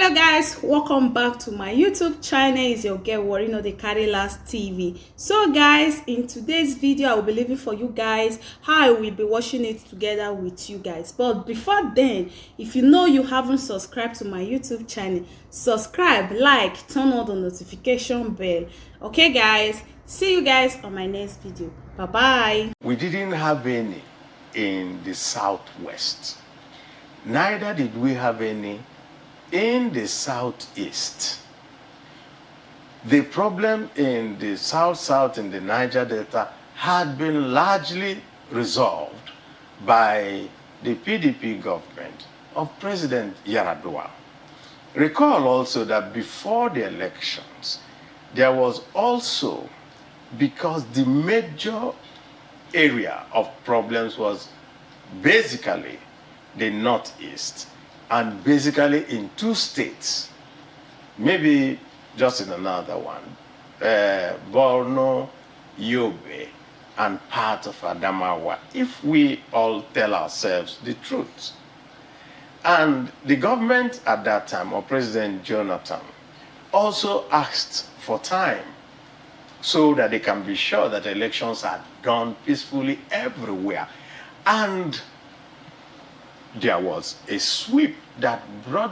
Hello guys, welcome back to my YouTube channel. It's your girl Warri, no the carry last TV. So guys, in today's video I will be leaving for you guys how I will be watching it together with you guys. But before then, if you know you haven't subscribed to my YouTube channel, subscribe, like, turn on the notification bell. Okay guys, see you guys on my next video. Bye bye. We didn't have any in the southwest, neither did we have any in the southeast. The problem in the south in the Niger Delta had been largely resolved by the PDP government of President Yar'Adua. Recall also that before the elections, there was also, because the major area of problems was basically the northeast, and basically in two states, maybe just in another one, Borno, Yobe, and part of Adamawa, if we all tell ourselves the truth. And the government at that time, or President Jonathan, also asked for time so that they can be sure that elections are done peacefully everywhere. And there was a sweep that brought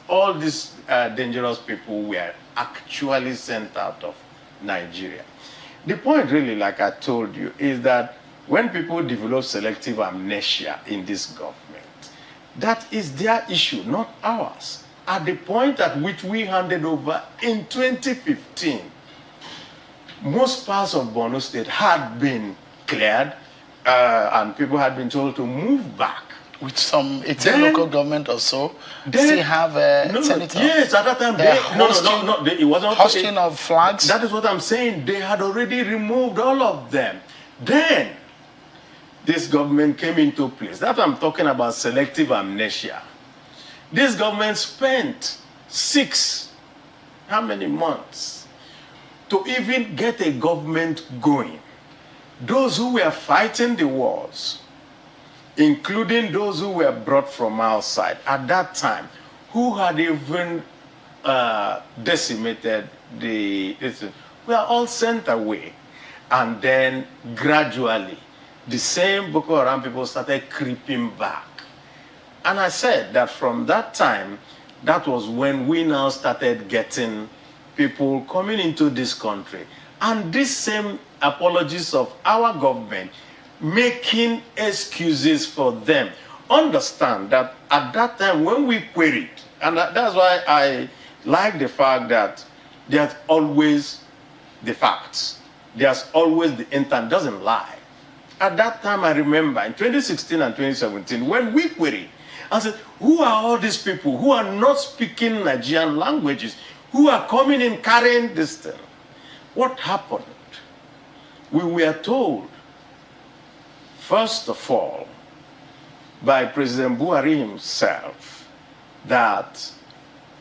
all these dangerous people were actually sent out of Nigeria. The point really, like I told you, is that when people develop selective amnesia in this government, that is their issue, not ours. At the point at which we handed over in 2015, most parts of Borno State had been cleared and people had been told to move back. With some 18 local government or so, still have a senator. Yes, at that time, it wasn't hosting of flags. That is what I'm saying. They had already removed all of them. Then, this government came into place. That's what I'm talking about, selective amnesia. This government spent how many months to even get a government going. Those who were fighting the wars, including those who were brought from outside at that time, who had even decimated were all sent away. And then gradually, the same Boko Haram people started creeping back. And I said that from that time, that was when we now started getting people coming into this country. And these same apologies of our government making excuses for them. Understand that at that time when we queried, and that's why I like the fact that there's always the facts. There's always the intent, doesn't lie. At that time, I remember in 2016 and 2017, when we queried, I said, who are all these people who are not speaking Nigerian languages, who are coming in carrying this thing? What happened? We were told, first of all, by President Warri himself, that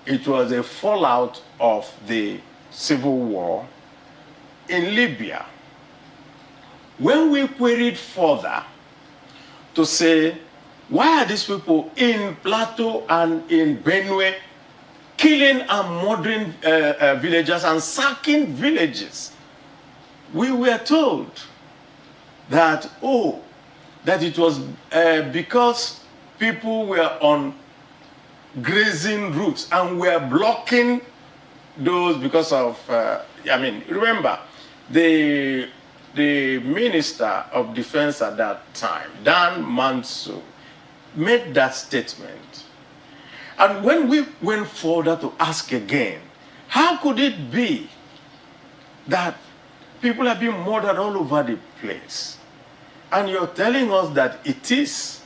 it was a fallout of the civil war in Libya. When we queried further to say, why are these people in Plateau and in Benue killing and murdering villagers and sacking villages? We were told that, that it was because people were on grazing routes and were blocking those because of, remember, the Minister of Defense at that time, Dan Manso, made that statement. And when we went further to ask again, how could it be that people have been murdered all over the place? And you're telling us that it is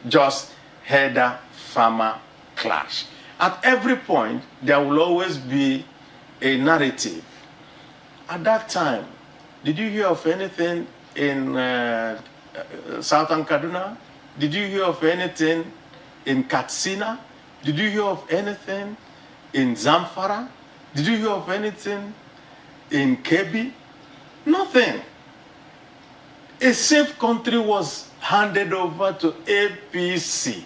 just herder-farmer clash. At every point, there will always be a narrative. At that time, did you hear of anything in Southern Kaduna? Did you hear of anything in Katsina? Did you hear of anything in Zamfara? Did you hear of anything in Kebbi? Nothing. A safe country was handed over to APC.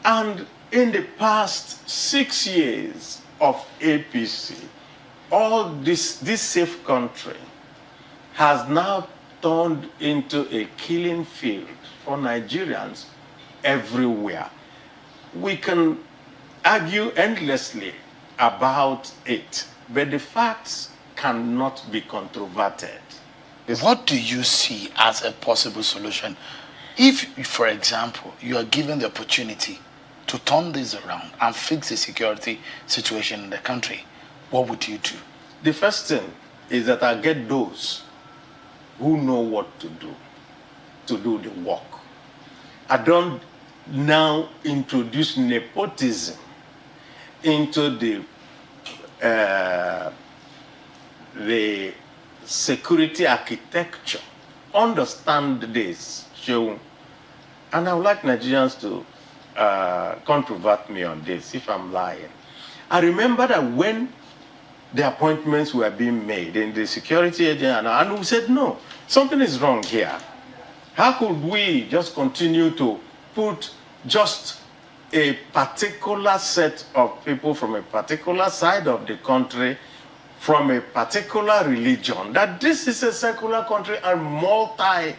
And in the past 6 years of APC, all this safe country has now turned into a killing field for Nigerians everywhere. We can argue endlessly about it, but the facts cannot be controverted. What do you see as a possible solution? If, for example, you are given the opportunity to turn this around and fix the security situation in the country, what would you do? The first thing is that I get those who know what to do the work. I don't now introduce nepotism into the security architecture. Understand this, Sheung. And I would like Nigerians to controvert me on this if I'm lying. I remember that when the appointments were being made in the security agent, and we said, no, something is wrong here. How could we just continue to put just a particular set of people from a particular side of the country, from a particular religion, that this is a secular country and multi-ethnic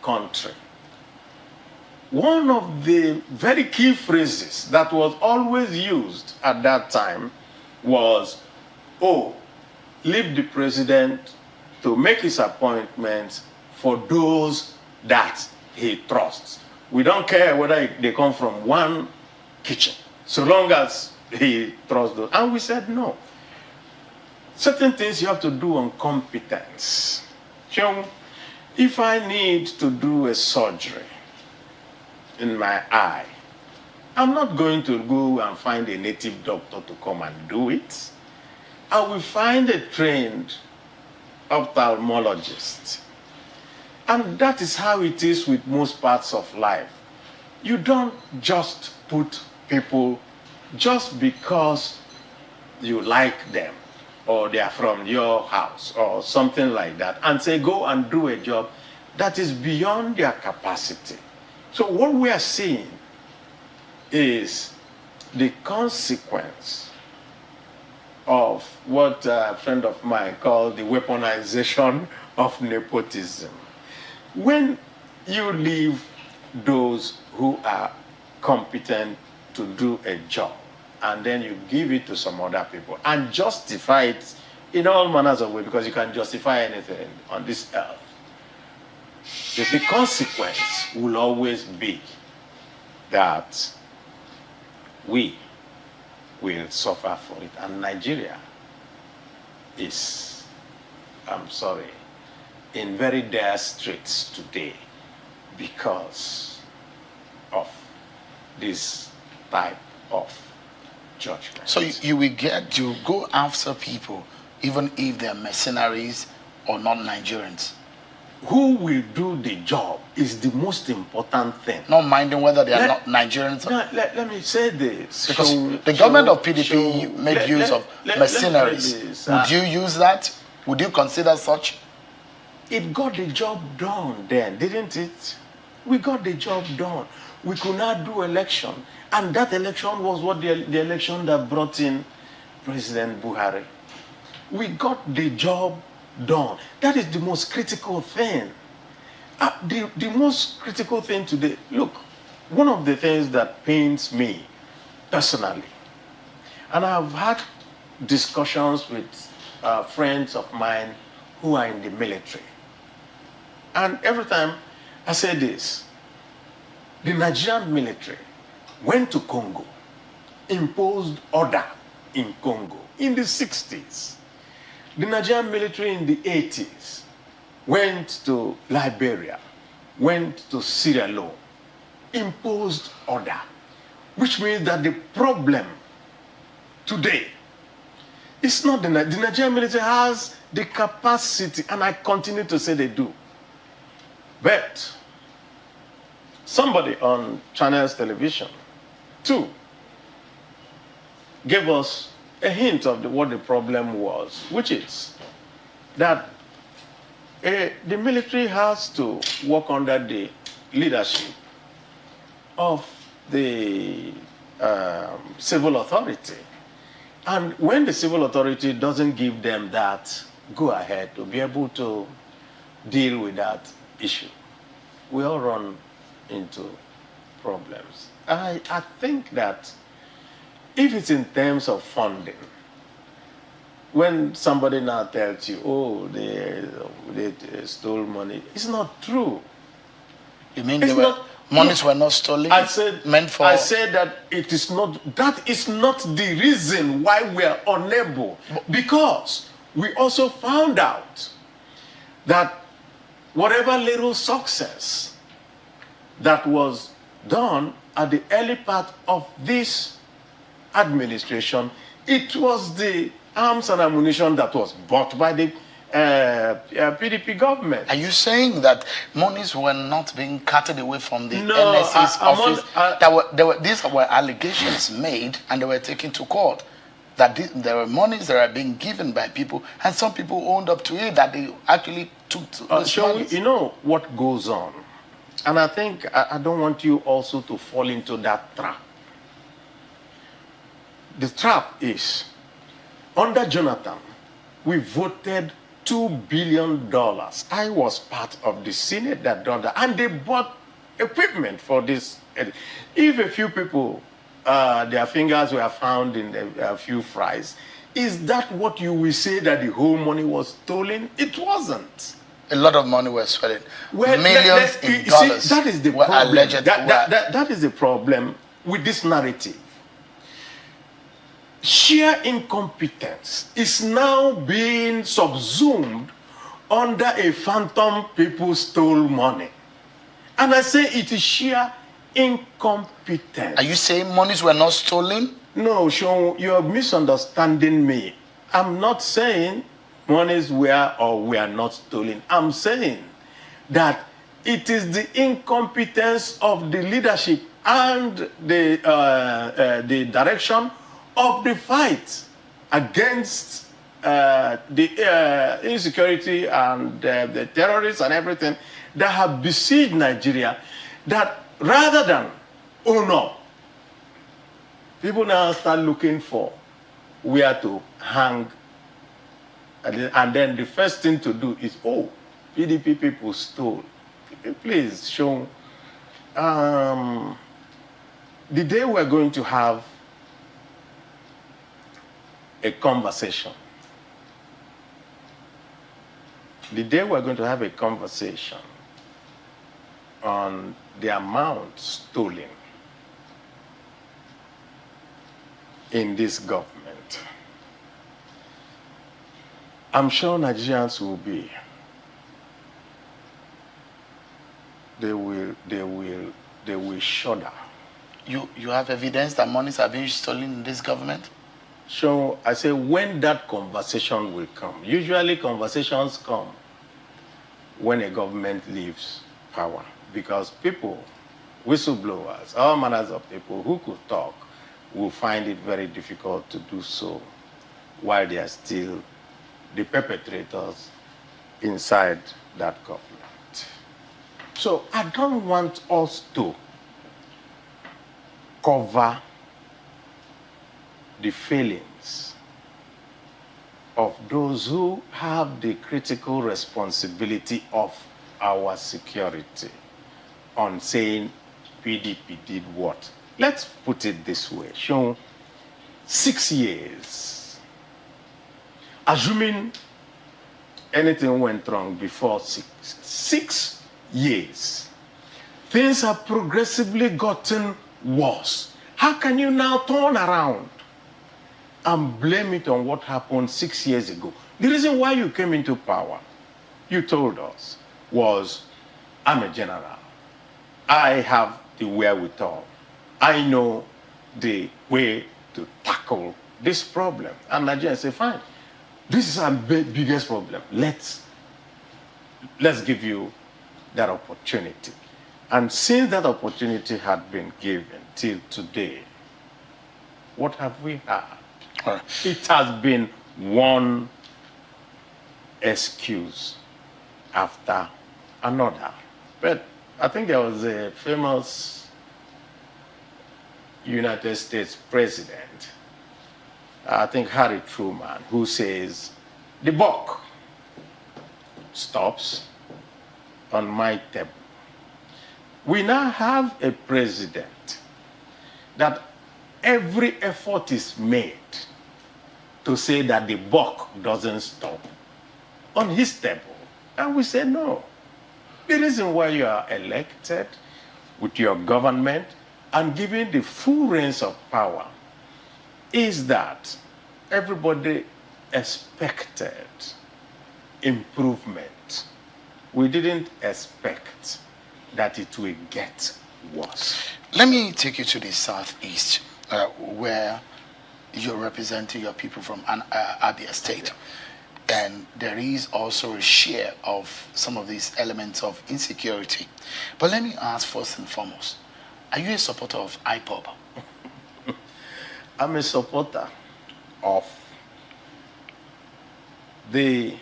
country? One of the very key phrases that was always used at that time was, oh, leave the president to make his appointments for those that he trusts. We don't care whether they come from one kitchen, so long as he trusts those. And we said no. Certain things you have to do on competence. If I need to do a surgery in my eye, I'm not going to go and find a native doctor to come and do it. I will find a trained ophthalmologist. And that is how it is with most parts of life. You don't just put people just because you like them or they are from your house or something like that and say go and do a job that is beyond their capacity. So what we are seeing is the consequence of what a friend of mine called the weaponization of nepotism. When you leave those who are competent to do a job and then you give it to some other people and justify it in all manners of ways, because you can justify anything on this earth, the consequence will always be that we will suffer for it. And Nigeria is, I'm sorry, in very dire straits today because of this type of judgment. So you go after people even if they're mercenaries or non-Nigerians? Who will do the job is the most important thing. Not minding whether they are not Nigerians. Let me say this. Because the government of PDP made use of mercenaries. Would you use that? Would you consider such? It got the job done then, didn't it? We got the job done. We could not do election. And that election was what the election that brought in President Buhari. We got the job done. That is the most critical thing. The most critical thing today, look, one of the things that pains me personally, and I've had discussions with friends of mine who are in the military, and every time I say this, the Nigerian military went to Congo, imposed order in Congo in the 60s. The Nigerian military in the 80s went to Liberia, went to Sierra Leone, imposed order, which means that the problem today is not the Nigerian military has the capacity, and I continue to say they do. But somebody on Channels Television, too, gave us a hint of what the problem was, which is that the military has to work under the leadership of the civil authority. And when the civil authority doesn't give them that go ahead to be able to deal with that issue, we all run into problems. I think that if it's in terms of funding, when somebody now tells you, oh, they stole money, it's not true. You mean monies were not stolen? I said that it is not, that is not the reason why we are unable, because we also found out that whatever little success that was done at the early part of this administration, it was the arms and ammunition that was bought by the PDP government. Are you saying that monies were not being carted away from the NSA's office? These were allegations made and they were taken to court. That there were monies that are being given by people, and some people owned up to it, that they actually took those monies. You know what goes on, and I think I don't want you also to fall into that trap. The trap is, under Jonathan, we voted $2 billion. I was part of the Senate that done that, and they bought equipment for this. If a few people, their fingers were found in a few fries, is that what you will say that the whole money was stolen? It wasn't. A lot of money was stolen. Well, Millions in dollars. See, that is the problem. That is the problem with this narrative. Sheer incompetence is now being subsumed under a phantom people stole money. And I say it is sheer incompetence. Are you saying monies were not stolen? No, Sean, you're misunderstanding me. I'm not saying monies were or were not stolen. I'm saying that it is the incompetence of the leadership and the direction of the fight against the insecurity and the terrorists and everything that have besieged Nigeria, that rather than own up, people now start looking for where to hang. And then the first thing to do is, oh, PDP people stole. Please, Sean, the day we're going to have a conversation, on the amount stolen in this government, I'm sure Nigerians will be, they will shudder. You have evidence that monies are being stolen in this government? So I say when that conversation will come. Usually conversations come when a government leaves power, because people, whistleblowers, all manners of people who could talk, will find it very difficult to do so while they are still the perpetrators inside that government. So I don't want us to cover the failings of those who have the critical responsibility of our security on saying PDP did what. Let's put it this way. Show 6 years. Assuming anything went wrong before 6 years, things have progressively gotten worse. How can you now turn around and blame it on what happened 6 years ago? The reason why you came into power, you told us, was, I'm a general. I have the wherewithal. I know the way to tackle this problem. And Nigerians say, fine, this is our biggest problem. Let's give you that opportunity. And since that opportunity had been given till today, what have we had? It has been one excuse after another. But I think there was a famous United States president, I think Harry Truman, who says, the buck stops on my table. We now have a president that every effort is made to say that the buck doesn't stop on his table. And we say no. The reason why you are elected with your government and given the full reins of power is that everybody expected improvement. We didn't expect that it will get worse. Let me take you to the southeast, where you're representing your people from Abia State. And there is also a share of some of these elements of insecurity. But let me ask first and foremost, are you a supporter of Ipob? I'm a supporter of the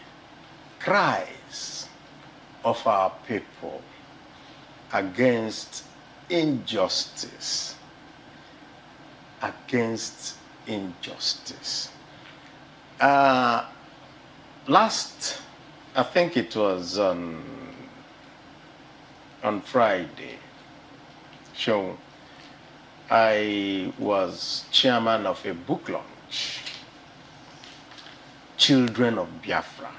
cries of our people against injustice. Against injustice. Last, I think it was on Friday, so I was chairman of a book launch, Children of Biafra.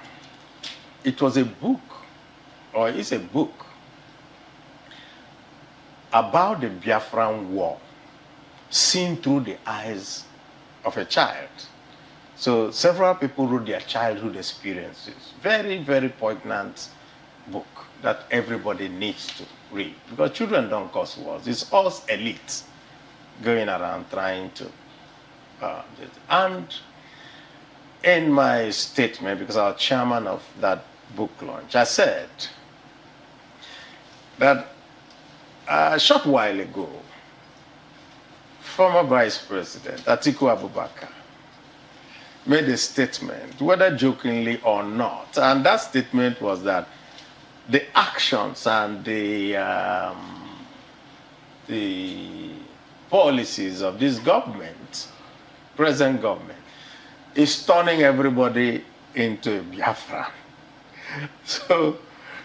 It was a book, or it's a book, about the Biafran war, seen through the eyes of a child. So several people wrote their childhood experiences. Very, very poignant book that everybody needs to read. Because children don't cause wars. It's us elites going around trying to and in my statement, because I was chairman of that book launch, I said that a short while ago, former Vice President Atiku Abubakar made a statement, whether jokingly or not, and that statement was that the actions and the policies of this government, present government, is turning everybody into Biafra. So,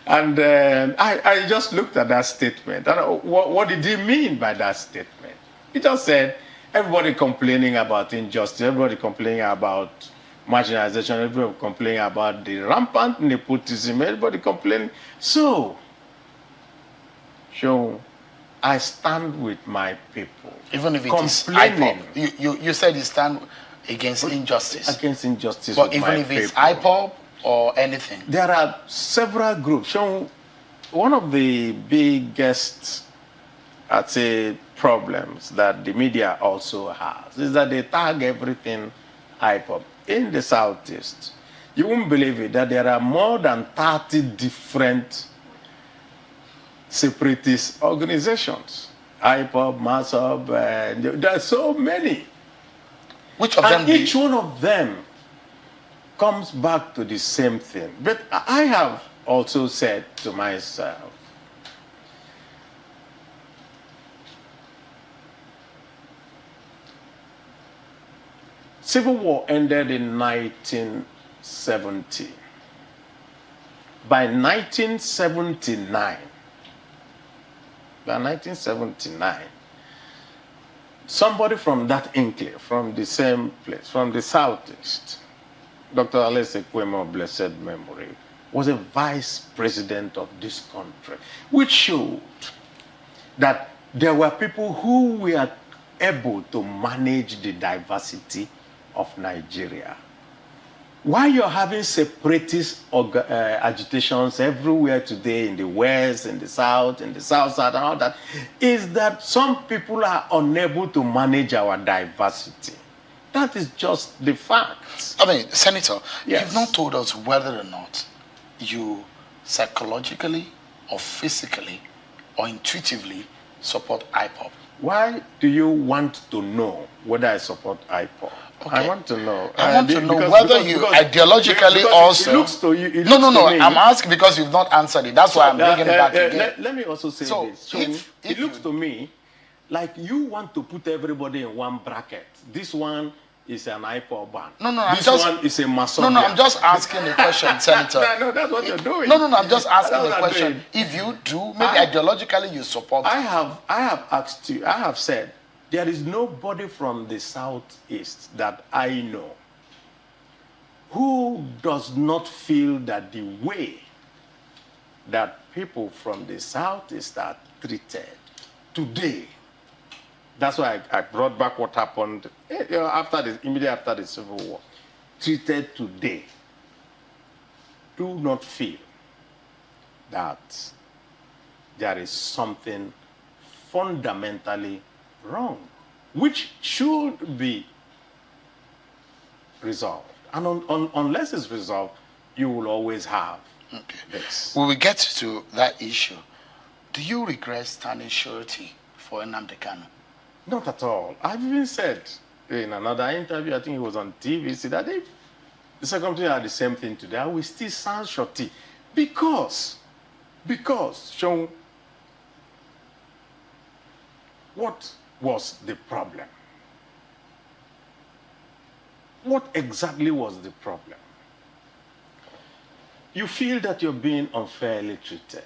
and I just looked at that statement, and what did he mean by that statement? He just said, everybody complaining about injustice, everybody complaining about marginalization, everybody complaining about the rampant nepotism, everybody complaining. So I stand with my people. Even if it is Ipob. You said you stand against injustice. Against injustice. But even if it's Ipob or anything. There are several groups. So one of the biggest, I'd say, problems that the media also has is that they tag everything Ipob. In the Southeast, you won't believe it, that there are more than 30 different separatist organizations. Ipob, Masob, there are so many. Which of them? And each one of them comes back to the same thing. But I have also said to myself, Civil War ended in 1970. By 1979, somebody from that enclave, from the same place, from the Southeast, Dr. Alese Kweme of blessed memory, was a vice president of this country, which showed that there were people who were able to manage the diversity of Nigeria. Why you're having separatist agitations everywhere today in the West, in the South, and all that, is that some people are unable to manage our diversity. That is just the fact. I mean, Senator, yes, you've not told us whether or not you psychologically or physically or intuitively support Ipob. Why do you want to know whether I support Ipob? Okay. I want to know. I want to know whether you ideologically also. It looks to you. No. I'm asking because you've not answered it. That's why I'm bringing it back again. Let me also say this. So it looks to me like you want to put everybody in one bracket. This one is an Ipob ban. No, this one is a Masonia. No, I'm just asking the question, Senator. No, that's what you're doing. No, I'm just asking the question. If you do, maybe ideologically you support. I have asked you, I have said, there is nobody from the Southeast that I know who does not feel that the way that people from the Southeast are treated today. That's why I brought back what happened immediately after the Civil War. Treated today. Do not feel that there is something fundamentally wrong, which should be resolved. And unless it's resolved, you will always have this. When we get to that issue, do you regret standing surety for Nnamdi Kanu? Not at all. I've even said in another interview, I think it was on TV, said that if the circumstances are the same thing today, I will still stand surety. Because, Sean, what was the problem? What exactly was the problem? You feel that you're being unfairly treated.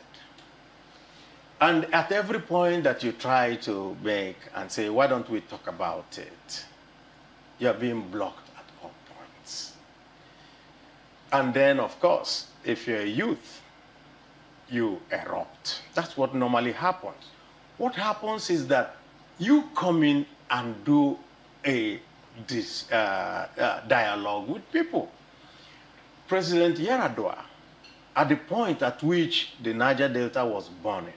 And at every point that you try to make and say, why don't we talk about it? You're being blocked at all points. And then, of course, if you're a youth, you erupt. That's what normally happens. What happens is that you come in and do this dialogue with people. President Yaradua, at the point at which the Niger Delta was burning,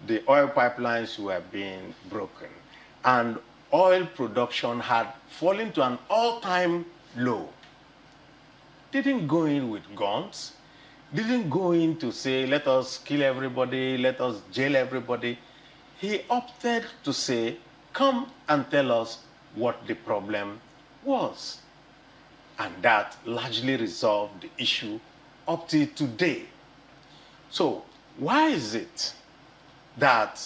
the oil pipelines were being broken, and oil production had fallen to an all-time low. Didn't go in with guns, didn't go in to say, let us kill everybody, let us jail everybody. He opted to say, come and tell us what the problem was. And that largely resolved the issue up to today. So why is it that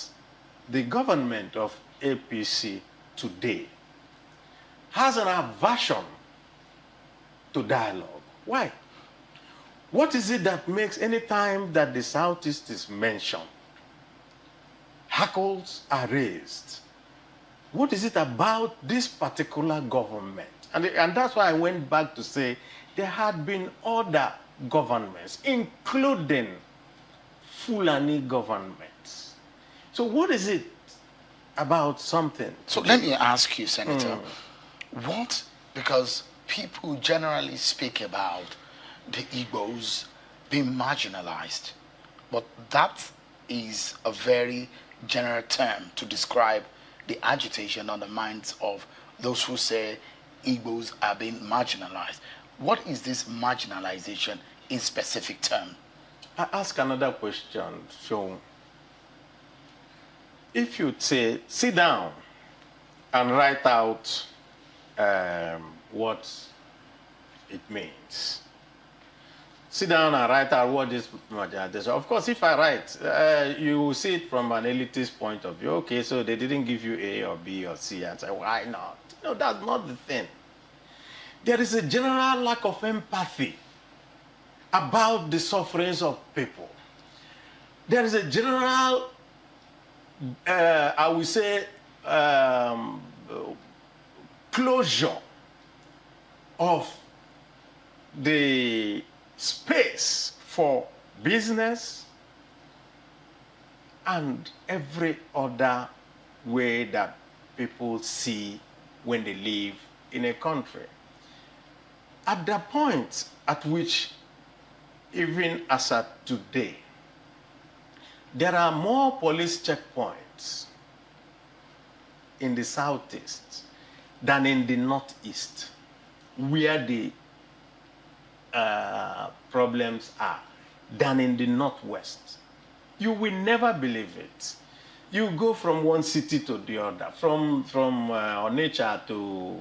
the government of APC today has an aversion to dialogue? Why? What is it that makes any time that the Southeast is mentioned, hackles are raised? What is it about this particular government? And that's why I went back to say there had been other governments, including Fulani governments. So what is it about something? So let me ask you, Senator, because people generally speak about the Igbos being marginalized, but that is a very general term to describe the agitation on the minds of those who say Igbos are being marginalized. What is this marginalization in specific term? I ask another question, Sean. If you say, sit down and write out what it means. Sit down and write out what this marginalization. Of course, if I write, you will see it from an elitist point of view. Okay, so they didn't give you A or B or C, and say, why not? No, that's not the thing. There is a general lack of empathy about the sufferings of people. There is a general, I would say, closure of the space for business and every other way that people see when they live in a country. At the point at which, even as at today, there are more police checkpoints in the Southeast than in the Northeast, where the problems are, than in the Northwest. You will never believe it. You go from one city to the other, from Onitsha to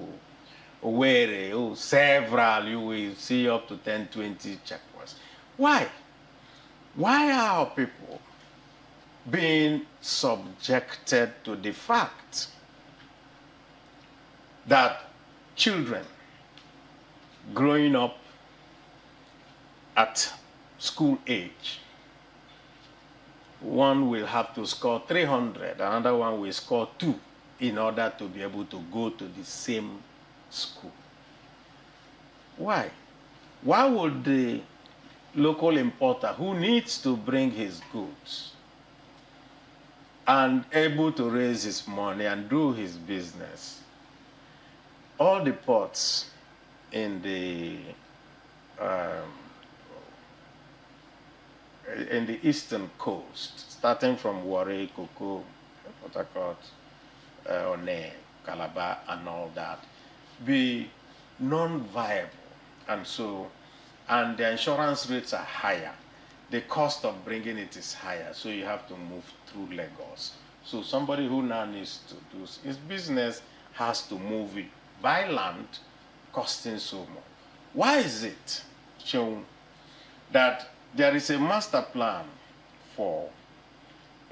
Warri, several, you will see up to 10, 20 checkpoints. Why? Why are our people being subjected to the fact that children growing up at school age, one will have to score 300, another one will score 2 in order to be able to go to the same school. Why? Why would the local importer who needs to bring his goods and able to raise his money and do his business, all the ports in the eastern coast, starting from Warri, Koko, Port Harcourt, One, Calabar, and all that, be non-viable, and the insurance rates are higher. The cost of bringing it is higher, so you have to move through Lagos. So somebody who now needs to do his business has to move it by land, costing so much. Why is it shown that there is a master plan for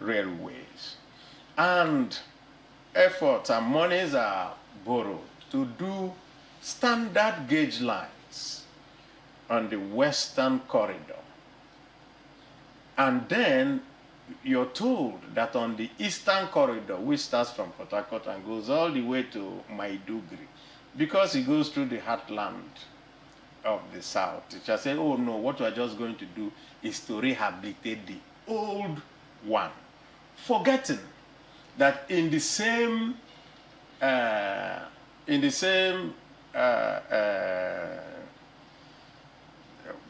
railways and efforts and monies are borrowed to do standard gauge lines on the western corridor, and then you're told that on the eastern corridor, which starts from Port Harcourt and goes all the way to Maiduguri, because it goes through the heartland of the south, it shall say, oh no, what we are just going to do is to rehabilitate the old one, forgetting that in the same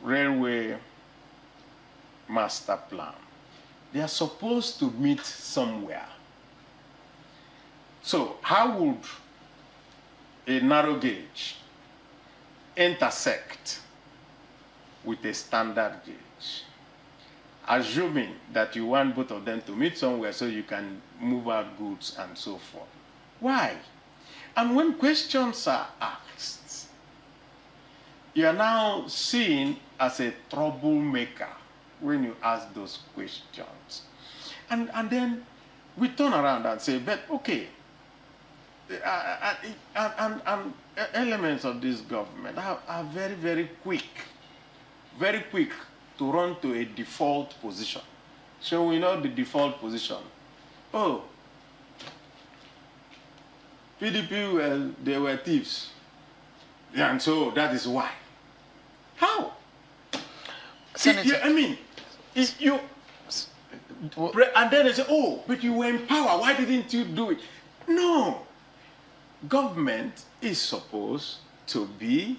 railway master plan, they are supposed to meet somewhere. So how would a narrow gauge intersect with a standard gauge, assuming that you want both of them to meet somewhere so you can move out goods and so forth? Why? And when questions are asked, you are now seen as a troublemaker when you ask those questions. And then we turn around and say, but okay, and elements of this government are very, very quick to run to a default position. So we know the default position. Oh, PDP, they were thieves. Yeah, and so that is why. How? Senator, I mean, it's you. And then they say, oh, but you were in power. Why didn't you do it? No. Government is supposed to be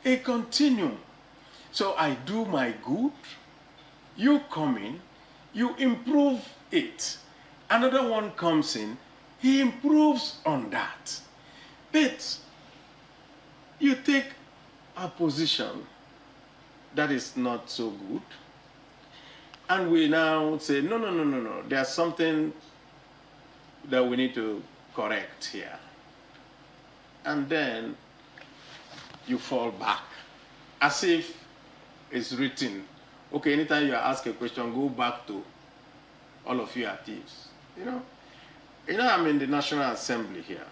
a continuum. So I do my good, you come in, you improve it. Another one comes in, he improves on that. But you take a position that is not so good, and we now say, no, there's something that we need to correct here. And then you fall back, as if it's written, okay, anytime you ask a question, go back to all of you are thieves. You know, I'm in the National Assembly here.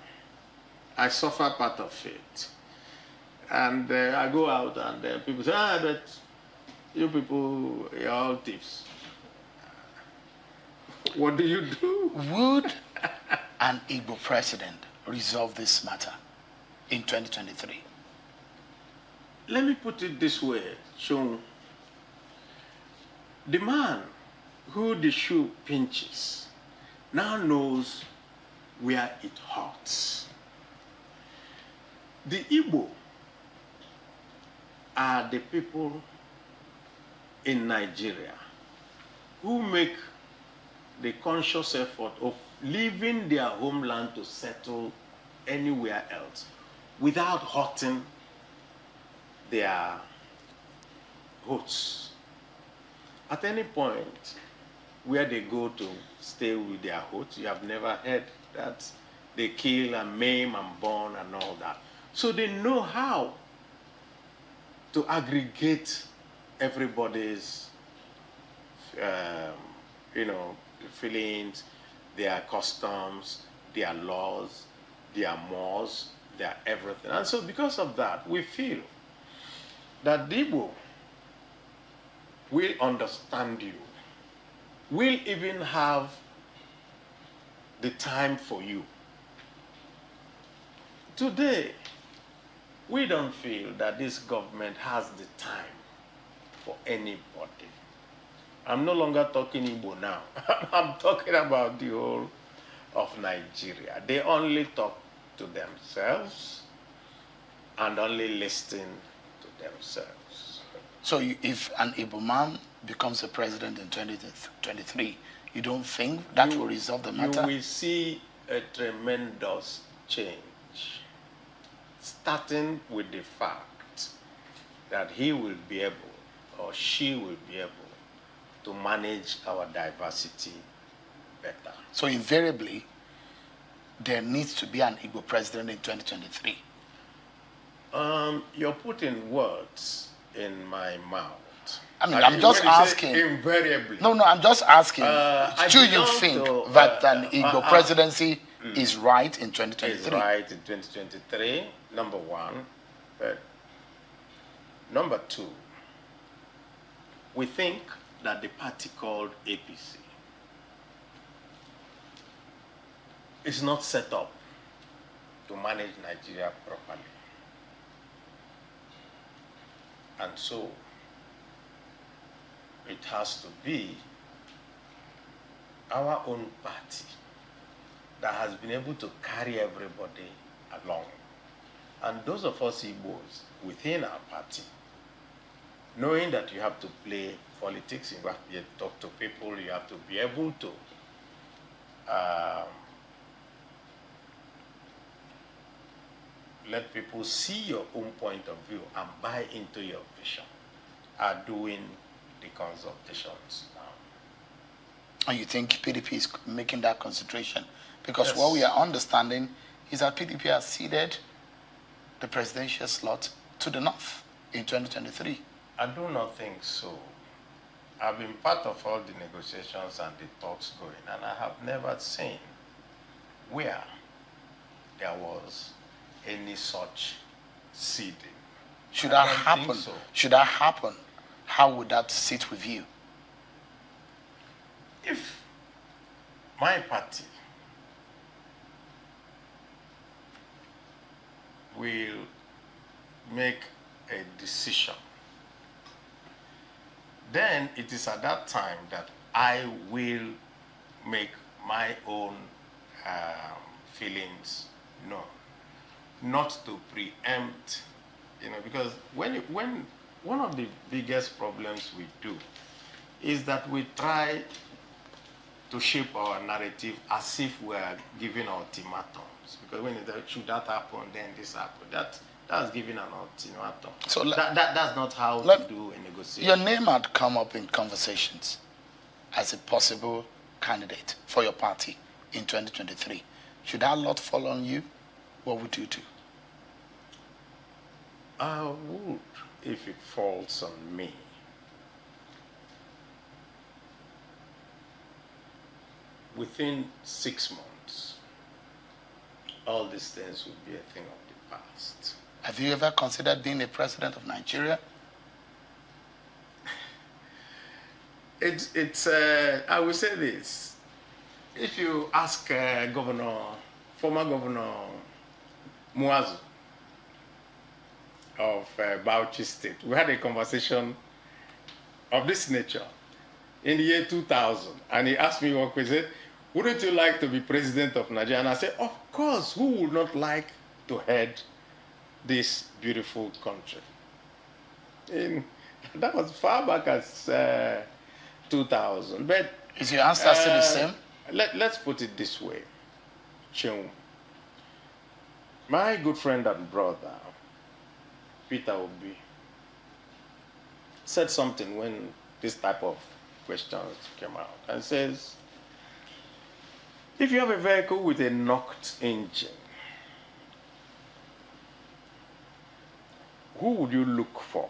I suffer part of it. And I go out and people say, but you people, you're all thieves. What do you do? would an Igbo president resolve this matter in 2023? Let me put it this way, Sean. The man who the shoe pinches now knows where it hurts. The Igbo are the people in Nigeria who make the conscious effort of leaving their homeland to settle anywhere else without hurting their hosts. At any point where they go to stay with their hosts, you have never heard that they kill and maim and burn and all that. So they know how to aggregate everybody's feelings, their customs, their laws, their mores, their everything. And so because of that, we feel that the Igbo will understand you, will even have the time for you. Today, we don't feel that this government has the time for anybody. I'm no longer talking Igbo now. I'm talking about the whole of Nigeria. They only talk to themselves and only listen to themselves. So if an Igbo man becomes a president in 2023, you don't think that will resolve the matter? You will see a tremendous change, starting with the fact that he will be able, or she will be able, to manage our diversity better. So invariably, there needs to be an Igbo president in 2023. You're putting words in my mouth. I mean, I'm just asking. Invariably. No, I'm just asking. Do you belong think to, that an Igbo presidency is right in 2023? Is right in 2023, number one. But number two, we think that the party called APC is not set up to manage Nigeria properly. And so it has to be our own party that has been able to carry everybody along. And those of us Igbos within our party, knowing that you have to play politics, you have to talk to people, you have to be able to let people see your own point of view and buy into your vision, are doing the consultations now. And you think PDP is making that concentration? Because Yes. what we are understanding is that PDP has ceded the presidential slot to the North in 2023. I do not think so. I've been part of all the negotiations and the talks going, and I have never seen where there was any such ceding. Should I that don't happen? think so. Should that happen? How would that sit with you? If my party will make a decision, then it is at that time that I will make my own feelings known, not to preempt, because when one of the biggest problems we do is that we try to shape our narrative as if we are giving ultimatums. Because when should that happen, then this happen. That's giving an ultimatum. So that's not how to do a negotiation. Your name had come up in conversations as a possible candidate for your party in 2023. Should that lot fall on you? What would you do? I would, if it falls on me. Within 6 months, all these things will be a thing of the past. Have you ever considered being a president of Nigeria? I will say this. If you ask former Governor Muazu of Bauchi State, we had a conversation of this nature in the year 2000, and he asked me one question, he said, wouldn't you like to be president of Nigeria? And I said, of course, who would not like to head this beautiful country? That was far back as 2000. But is your answer still the same? Let's put it this way. Cheung, my good friend and brother, Peter Obi, said something when this type of questions came out, and says, if you have a vehicle with a knocked engine, who would you look for?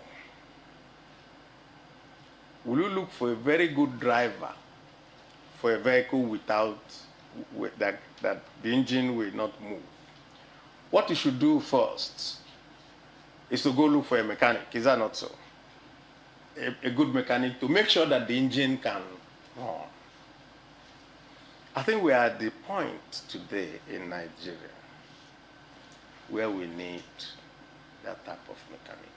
Will you look for a very good driver for a vehicle without that the engine will not move, what you should do first is to go look for a mechanic. Is that not so? A good mechanic to make sure that the engine can run. I think we are at the point today in Nigeria where we need that type of mechanic.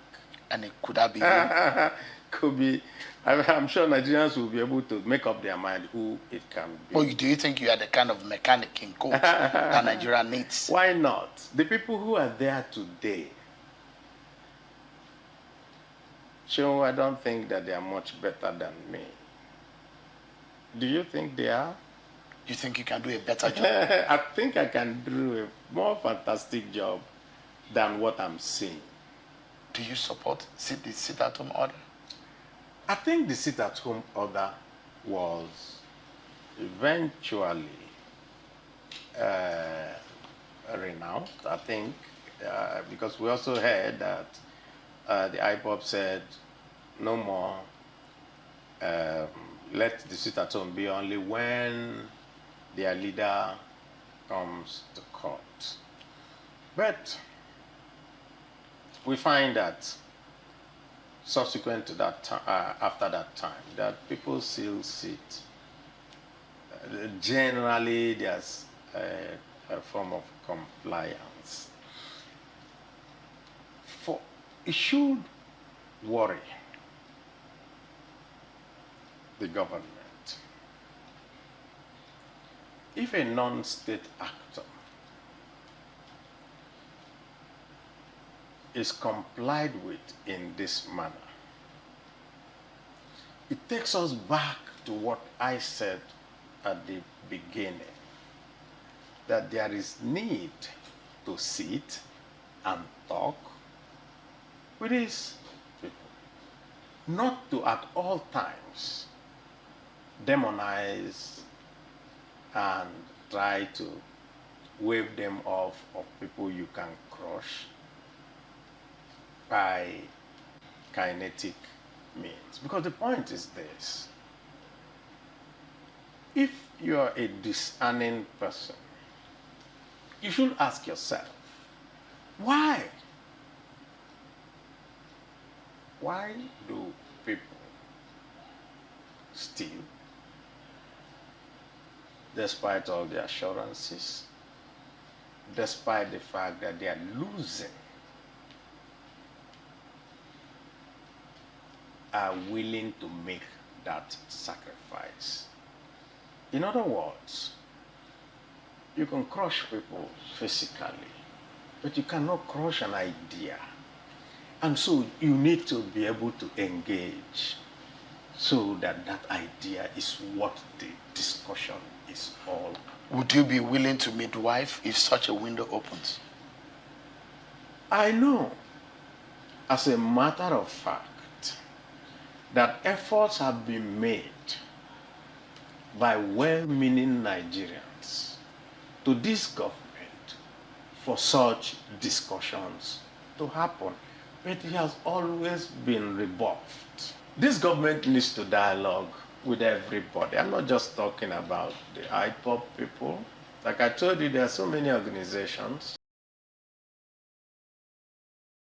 And it could have been Could be. I'm sure Nigerians will be able to make up their mind who it can be. Well, do you think you are the kind of mechanic in quotes that Nigeria needs? Why not? The people who are there today, sure, I don't think that they are much better than me. Do you think they are? You think you can do a better job? I think I can do a more fantastic job than what I'm seeing. Do you support the sit-at-home order? I think the sit-at-home order was eventually renounced, I think, because we also heard that the Ipob said no more, let the sit-at-home be only when their leader comes to court. But we find that subsequent to that time, after that time, that people still sit. Generally, there's a form of compliance. It should worry the government if a non-state actor is complied with in this manner. It takes us back to what I said at the beginning, that there is need to sit and talk with these people, not to at all times demonize and try to wave them off of people you can crush by kinetic means. Because the point is this: if you are a discerning person, you should ask yourself, why? Why do people steal despite all the assurances, despite the fact that they are losing, are willing to make that sacrifice? In other words, you can crush people physically, but you cannot crush an idea. And so you need to be able to engage so that that idea is what the discussion is all about. Would you be willing to midwife if such a window opens? I know, as a matter of fact, that efforts have been made by well-meaning Nigerians to this government for such discussions to happen, but it has always been rebuffed. This government needs to dialogue with everybody. I'm not just talking about the Ipob people. Like I told you, there are so many organizations